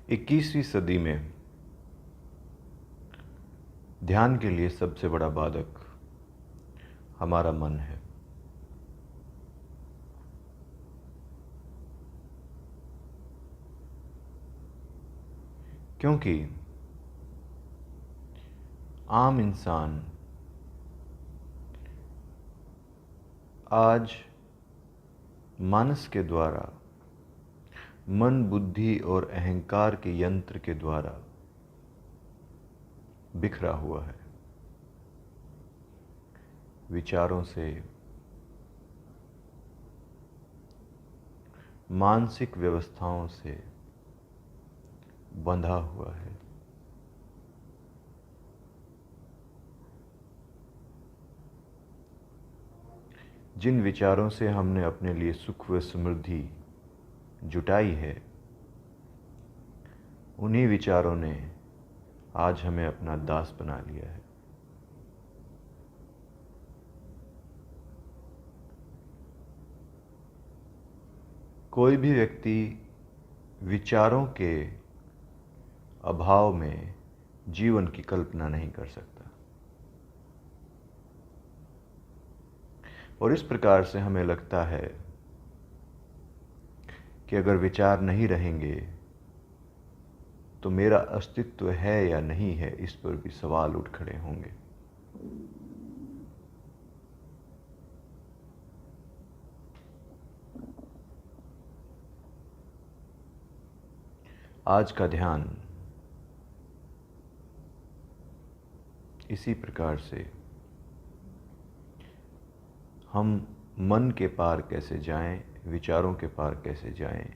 इक्कीसवीं सदी में ध्यान के लिए सबसे बड़ा बाधक हमारा मन है। क्योंकि आम इंसान आज मानस के द्वारा, मन, बुद्धि और अहंकार के यंत्र के द्वारा बिखरा हुआ है। विचारों से, मानसिक व्यवस्थाओं से बंधा हुआ है। जिन विचारों से हमने अपने लिए सुख व समृद्धि जुटाई है, उन्हीं विचारों ने आज हमें अपना दास बना लिया है। कोई भी व्यक्ति विचारों के अभाव में जीवन की कल्पना नहीं कर सकता। और इस प्रकार से हमें लगता है कि अगर विचार नहीं रहेंगे तो मेरा अस्तित्व है या नहीं है, इस पर भी सवाल उठ खड़े होंगे। आज का ध्यान इसी प्रकार से हम मन के पार कैसे जाएं, विचारों के पार कैसे जाएं,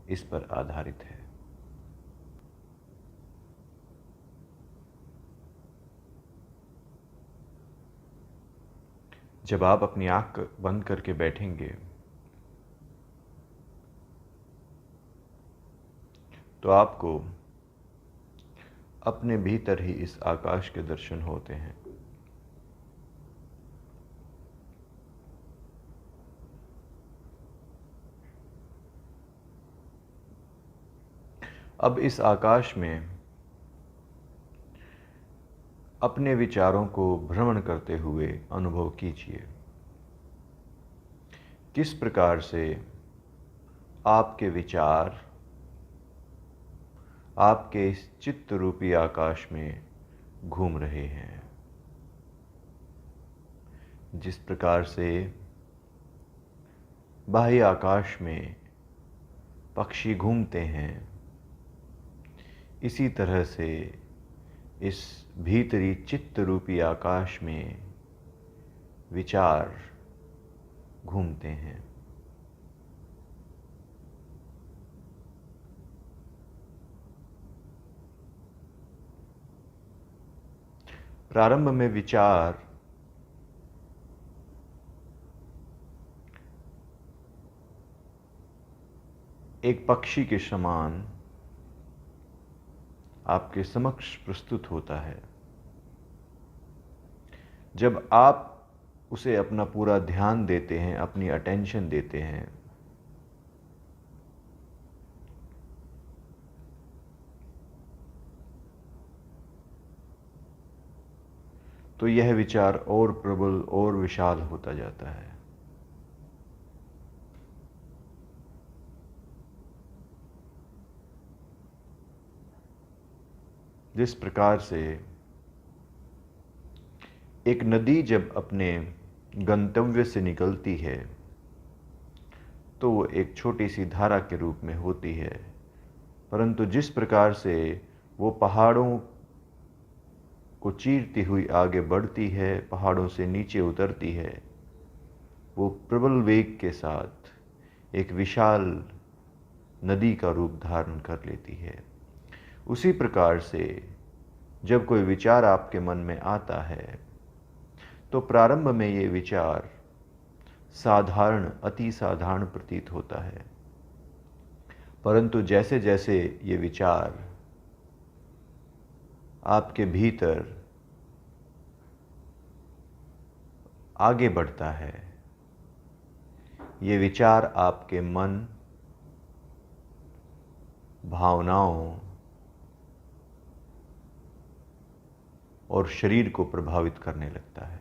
इस पर आधारित है। जब आप अपनी आंख बंद करके बैठेंगे तो आपको अपने भीतर ही इस आकाश के दर्शन होते हैं। अब इस आकाश में अपने विचारों को भ्रमण करते हुए अनुभव कीजिए किस प्रकार से आपके विचार आपके इस चित्त रूपी आकाश में घूम रहे हैं। जिस प्रकार से बाह्य आकाश में पक्षी घूमते हैं, इसी तरह से इस भीतरी चित्त रूपी आकाश में विचार घूमते हैं। प्रारंभ में विचार एक पक्षी के समान आपके समक्ष प्रस्तुत होता है। जब आप उसे अपना पूरा ध्यान देते हैं, अपनी अटेंशन देते हैं, तो यह विचार और प्रबल और विशाल होता जाता है। जिस प्रकार से एक नदी जब अपने गंतव्य से निकलती है तो वो एक छोटी सी धारा के रूप में होती है, परंतु जिस प्रकार से वो पहाड़ों को चीरती हुई आगे बढ़ती है, पहाड़ों से नीचे उतरती है, वो प्रबल वेग के साथ एक विशाल नदी का रूप धारण कर लेती है। उसी प्रकार से जब कोई विचार आपके मन में आता है तो प्रारंभ में ये विचार साधारण, अति साधारण प्रतीत होता है, परंतु जैसे जैसे ये विचार आपके भीतर आगे बढ़ता है, ये विचार आपके मन, भावनाओं और शरीर को प्रभावित करने लगता है।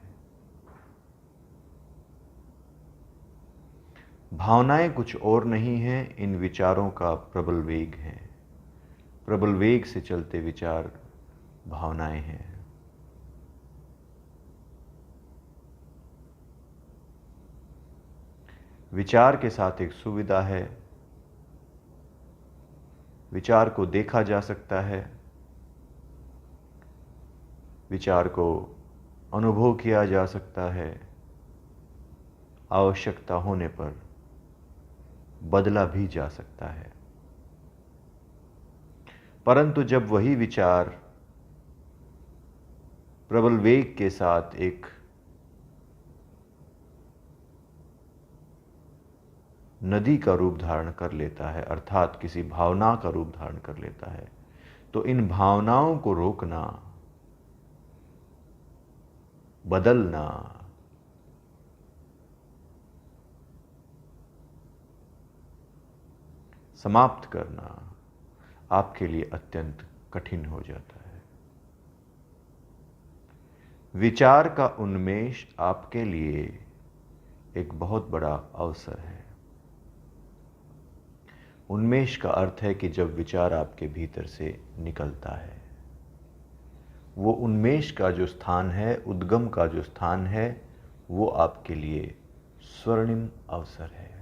भावनाएं कुछ और नहीं हैं, इन विचारों का प्रबल वेग है। प्रबल वेग से चलते विचार भावनाएं हैं। विचार के साथ एक सुविधा है, विचार को देखा जा सकता है, विचार को अनुभव किया जा सकता है, आवश्यकता होने पर बदला भी जा सकता है। परंतु जब वही विचार प्रबल वेग के साथ एक नदी का रूप धारण कर लेता है, अर्थात किसी भावना का रूप धारण कर लेता है, तो इन भावनाओं को रोकना, बदलना, समाप्त करना आपके लिए अत्यंत कठिन हो जाता है। विचार का उन्मेष आपके लिए एक बहुत बड़ा अवसर है। उन्मेष का अर्थ है कि जब विचार आपके भीतर से निकलता है, वो उन्मेष का जो स्थान है, उद्गम का जो स्थान है, वो आपके लिए स्वर्णिम अवसर है।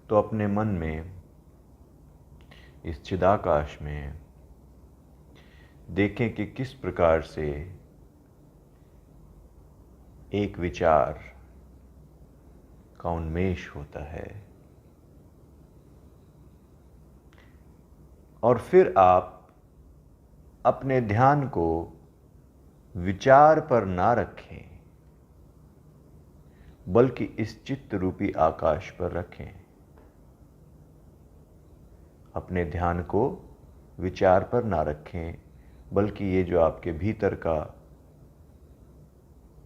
तो अपने मन में, इस चिदाकाश में देखें कि किस प्रकार से एक विचार का उन्मेष होता है, और फिर आप अपने ध्यान को विचार पर ना रखें, बल्कि इस चित्त रूपी आकाश पर रखें। अपने ध्यान को विचार पर ना रखें, बल्कि ये जो आपके भीतर का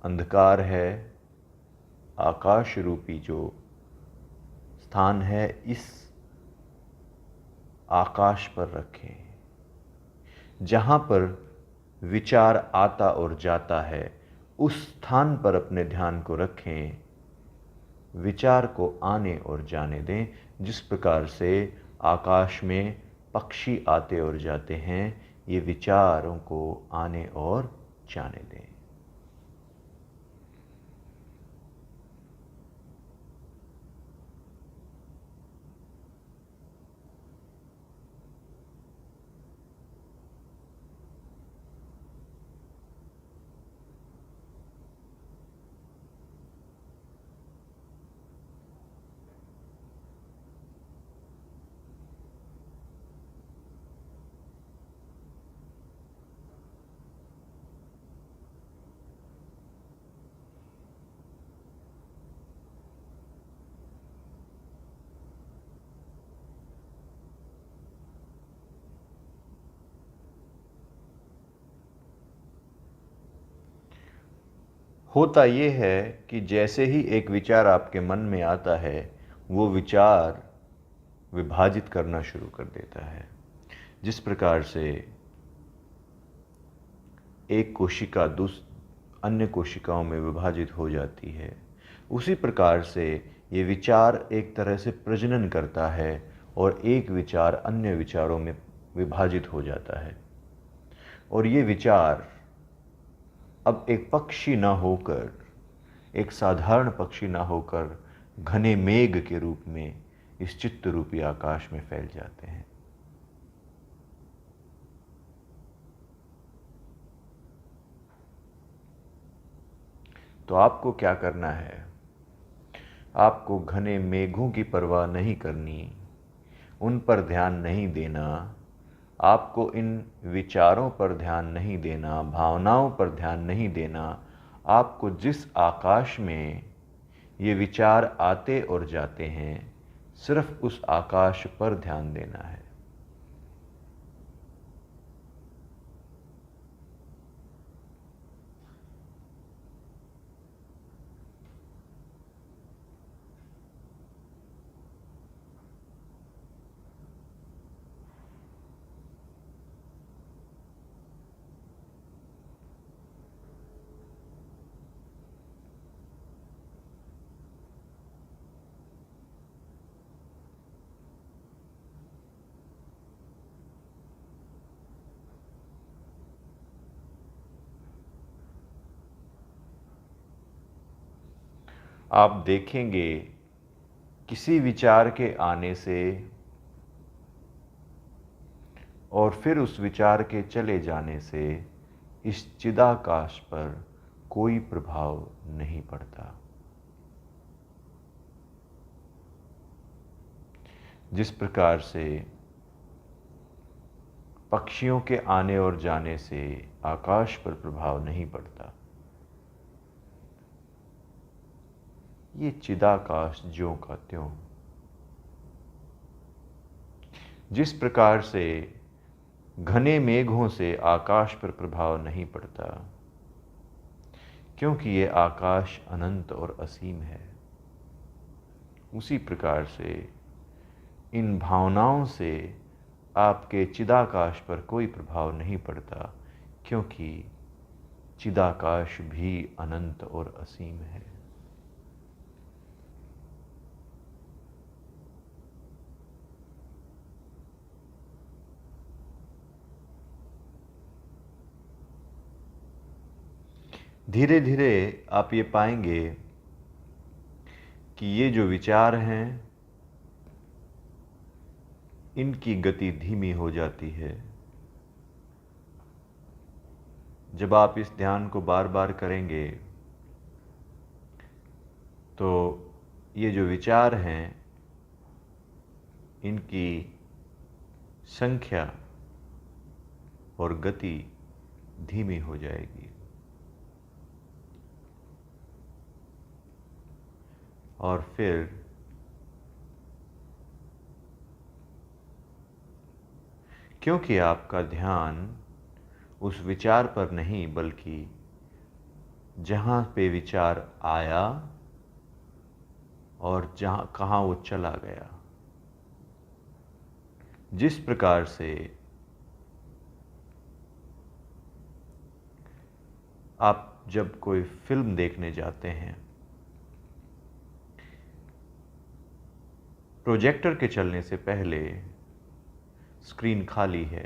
अंधकार है, आकाश रूपी जो स्थान है, इस आकाश पर रखें। जहाँ पर विचार आता और जाता है, उस स्थान पर अपने ध्यान को रखें। विचार को आने और जाने दें, जिस प्रकार से आकाश में पक्षी आते और जाते हैं, ये विचारों को आने और जाने दें। होता ये है कि जैसे ही एक विचार आपके मन में आता है, वो विचार विभाजित करना शुरू कर देता है। जिस प्रकार से एक कोशिका अन्य कोशिकाओं में विभाजित हो जाती है, उसी प्रकार से ये विचार एक तरह से प्रजनन करता है और एक विचार अन्य विचारों में विभाजित हो जाता है। और ये विचार अब एक पक्षी ना होकर, एक साधारण पक्षी ना होकर, घने मेघ के रूप में इस चित्त रूपी आकाश में फैल जाते हैं। तो आपको क्या करना है? आपको घने मेघों की परवाह नहीं करनी, उन पर ध्यान नहीं देना, आपको इन विचारों पर ध्यान नहीं देना, भावनाओं पर ध्यान नहीं देना। आपको जिस आकाश में ये विचार आते और जाते हैं, सिर्फ उस आकाश पर ध्यान देना है। आप देखेंगे किसी विचार के आने से और फिर उस विचार के चले जाने से इस चिदाकाश पर कोई प्रभाव नहीं पड़ता। जिस प्रकार से पक्षियों के आने और जाने से आकाश पर प्रभाव नहीं पड़ता, ये चिदाकाश ज्यों का त्यों। जिस प्रकार से घने मेघों से आकाश पर प्रभाव नहीं पड़ता, क्योंकि ये आकाश अनंत और असीम है, उसी प्रकार से इन भावनाओं से आपके चिदाकाश पर कोई प्रभाव नहीं पड़ता, क्योंकि चिदाकाश भी अनंत और असीम है। धीरे धीरे आप ये पाएंगे कि ये जो विचार हैं, इनकी गति धीमी हो जाती है। जब आप इस ध्यान को बार बार करेंगे तो ये जो विचार हैं, इनकी संख्या और गति धीमी हो जाएगी। और फिर क्योंकि आपका ध्यान उस विचार पर नहीं, बल्कि जहाँ पे विचार आया और कहाँ वो चला गया, जिस प्रकार से आप जब कोई फिल्म देखने जाते हैं, प्रोजेक्टर के चलने से पहले स्क्रीन खाली है,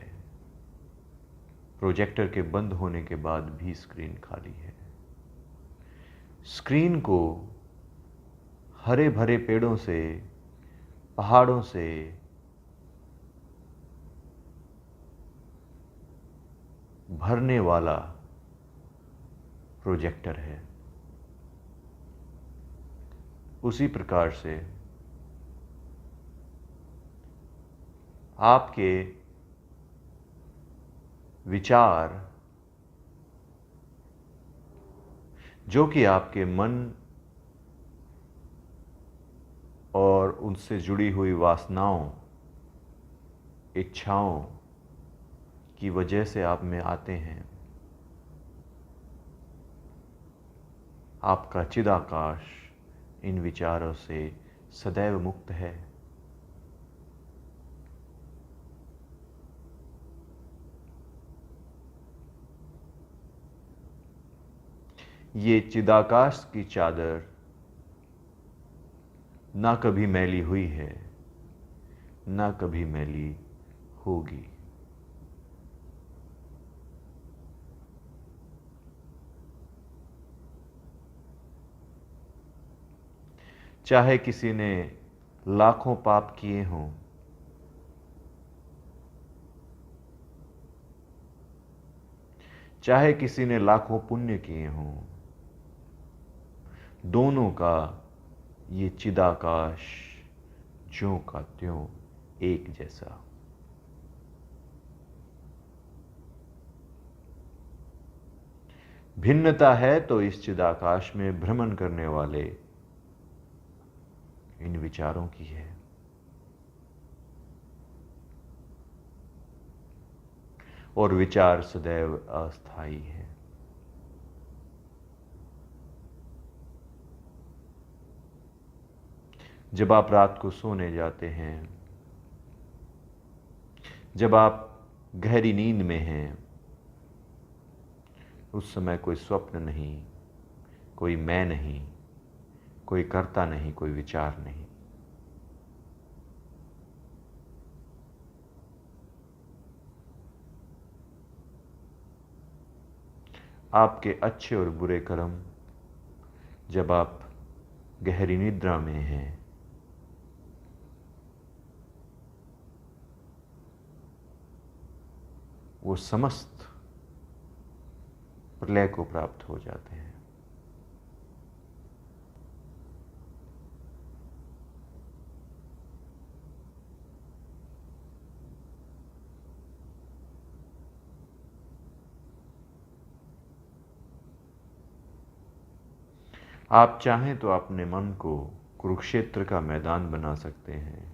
प्रोजेक्टर के बंद होने के बाद भी स्क्रीन खाली है। स्क्रीन को हरे भरे पेड़ों से, पहाड़ों से, भरने वाला प्रोजेक्टर है। उसी प्रकार से आपके विचार, जो कि आपके मन और उनसे जुड़ी हुई वासनाओं, इच्छाओं की वजह से आप में आते हैं, आपका चिदाकाश इन विचारों से सदैव मुक्त है। ये चिदाकाश की चादर ना कभी मैली हुई है, ना कभी मैली होगी। चाहे किसी ने लाखों पाप किए हों, चाहे किसी ने लाखों पुण्य किए हों, दोनों का ये चिदाकाश ज्यों का त्यों एक जैसा। भिन्नता है तो इस चिदाकाश में भ्रमण करने वाले इन विचारों की है। और विचार सदैव अस्थायी है। जब आप रात को सोने जाते हैं, जब आप गहरी नींद में हैं, उस समय कोई स्वप्न नहीं, कोई मैं नहीं, कोई कर्ता नहीं, कोई विचार नहीं। आपके अच्छे और बुरे कर्म जब आप गहरी निद्रा में हैं, वो समस्त प्रलय को प्राप्त हो जाते हैं। आप चाहें तो अपने मन को कुरुक्षेत्र का मैदान बना सकते हैं।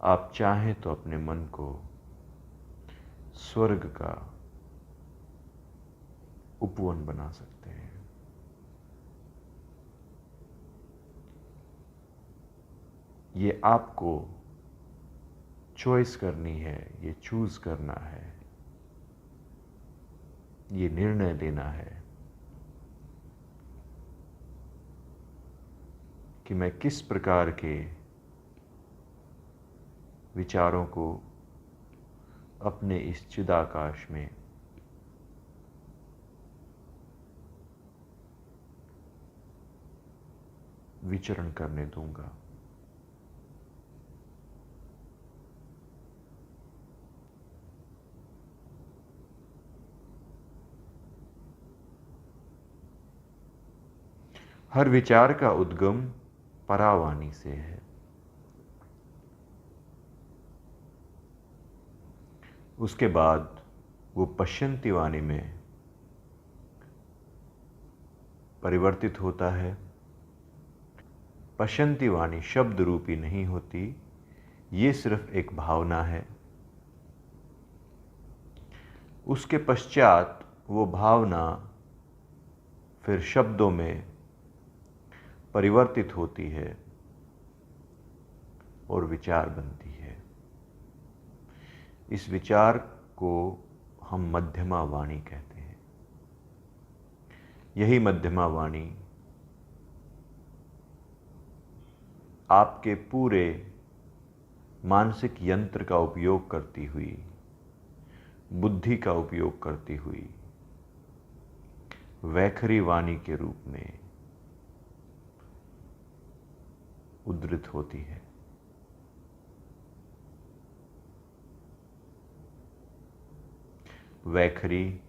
आप चाहें तो अपने मन को स्वर्ग का उपवन बना सकते हैं। ये आपको चॉइस करनी है, ये चूज करना है, ये निर्णय लेना है कि मैं किस प्रकार के विचारों को अपने इस चिदाकाश में विचरण करने दूंगा। हर विचार का उद्गम परावाणी से है। उसके बाद वो पश्यन्ति वाणी में परिवर्तित होता है। पश्यन्ति वाणी शब्द रूपी नहीं होती, ये सिर्फ एक भावना है। उसके पश्चात वो भावना फिर शब्दों में परिवर्तित होती है और विचार बनती है। इस विचार को हम मध्यमा वाणी कहते हैं। यही मध्यमा वाणी आपके पूरे मानसिक यंत्र का उपयोग करती हुई, बुद्धि का उपयोग करती हुई वैखरी वाणी के रूप में उद्धृत होती है। वैखरी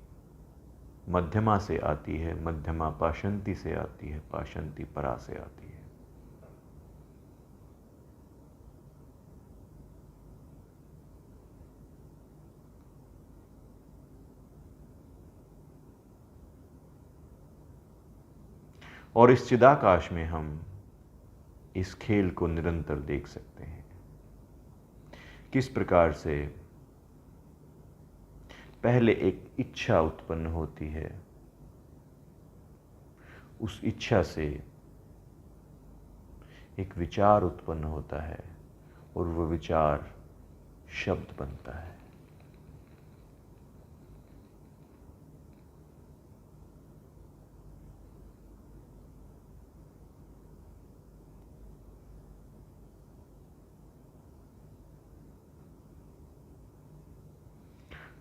मध्यमा से आती है, मध्यमा पाशंती से आती है, पाशंती परा से आती है। और इस चिदाकाश में हम इस खेल को निरंतर देख सकते हैं। किस प्रकार से पहले एक इच्छा उत्पन्न होती है, उस इच्छा से एक विचार उत्पन्न होता है और वह विचार शब्द बनता है।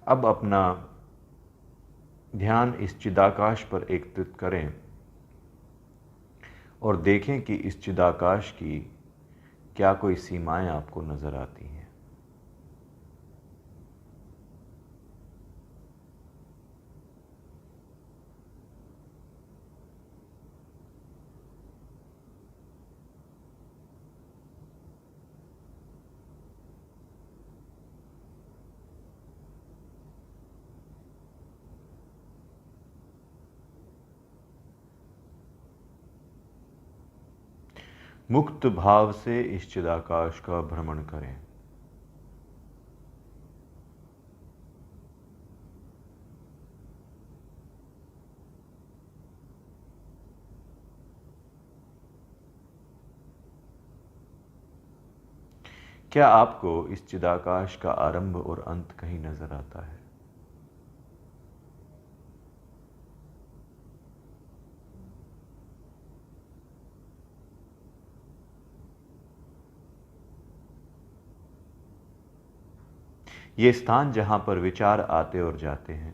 अब अपना ध्यान इस चिदाकाश पर एकत्रित करें और देखें कि इस चिदाकाश की क्या कोई सीमाएं आपको नजर आती हैं। मुक्त भाव से इस चिदाकाश का भ्रमण करें। क्या आपको इस चिदाकाश का आरंभ और अंत कहीं नजर आता है? ये स्थान जहां पर विचार आते और जाते हैं,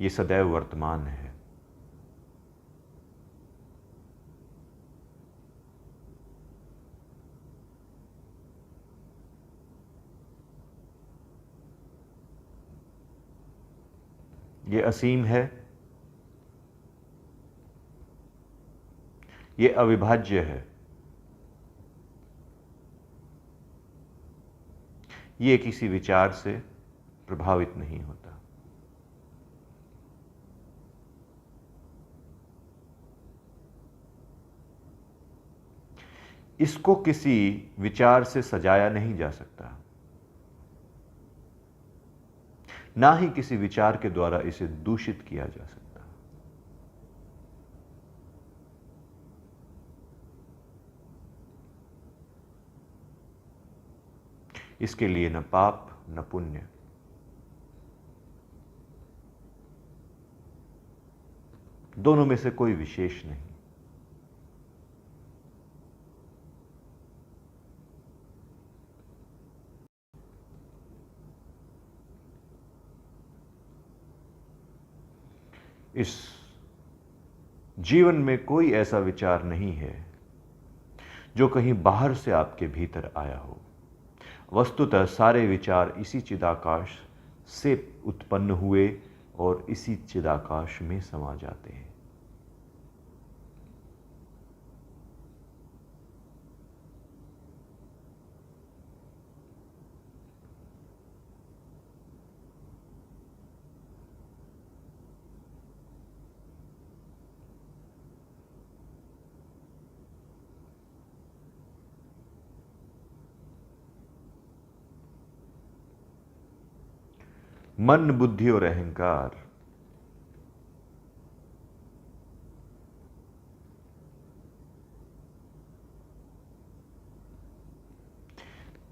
ये सदैव वर्तमान है। ये असीम है, ये अविभाज्य है, ये किसी विचार से प्रभावित नहीं होता। इसको किसी विचार से सजाया नहीं जा सकता, ना ही किसी विचार के द्वारा इसे दूषित किया जा सकता। इसके लिए न पाप न पुण्य, दोनों में से कोई विशेष नहीं। इस जीवन में कोई ऐसा विचार नहीं है जो कहीं बाहर से आपके भीतर आया हो। वस्तुतः सारे विचार इसी चिदाकाश से उत्पन्न हुए और इसी चिदाकाश में समा जाते हैं। मन, बुद्धि और अहंकार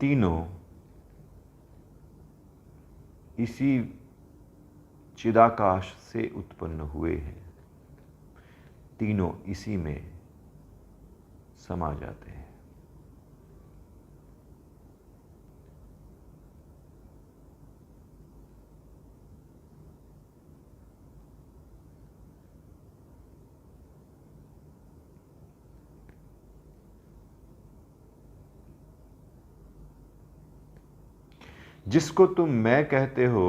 तीनों इसी चिदाकाश से उत्पन्न हुए हैं, तीनों इसी में समा जाते हैं। जिसको तुम मैं कहते हो,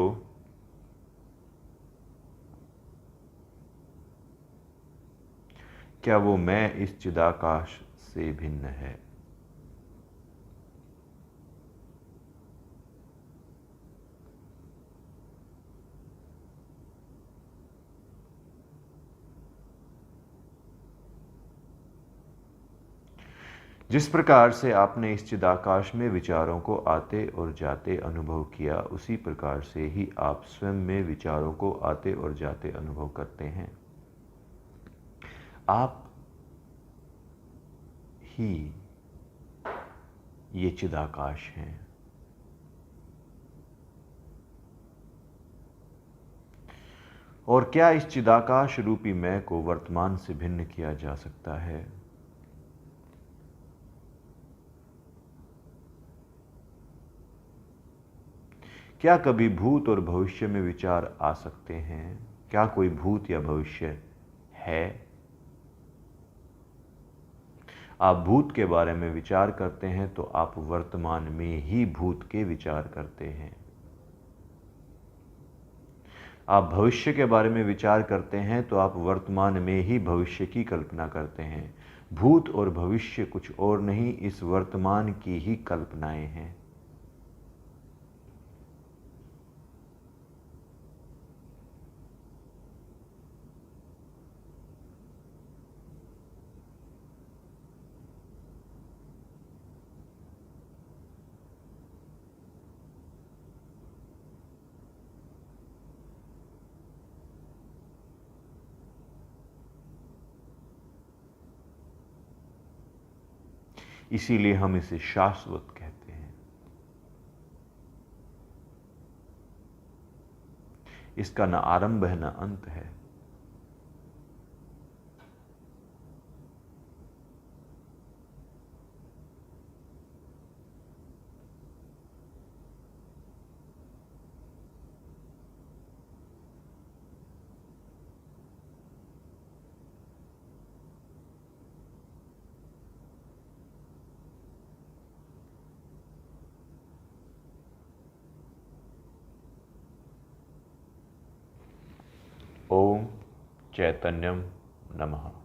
क्या वो मैं इस चिदाकाश से भिन्न है? जिस प्रकार से आपने इस चिदाकाश में विचारों को आते और जाते अनुभव किया, उसी प्रकार से ही आप स्वयं में विचारों को आते और जाते अनुभव करते हैं। आप ही ये चिदाकाश हैं। और क्या इस चिदाकाश रूपी मैं को वर्तमान से भिन्न किया जा सकता है? क्या कभी भूत और भविष्य में विचार आ सकते हैं? क्या कोई भूत या भविष्य है? आप भूत के बारे में विचार करते हैं तो आप वर्तमान में ही भूत के विचार करते हैं। आप भविष्य के बारे में विचार करते हैं तो आप वर्तमान में ही भविष्य की कल्पना करते हैं। भूत और भविष्य कुछ और नहीं, इस वर्तमान की ही कल्पनाएं हैं। इसीलिए हम इसे शाश्वत कहते हैं। इसका न आरंभ है न अंत है। ओम चैतन्यम नमः।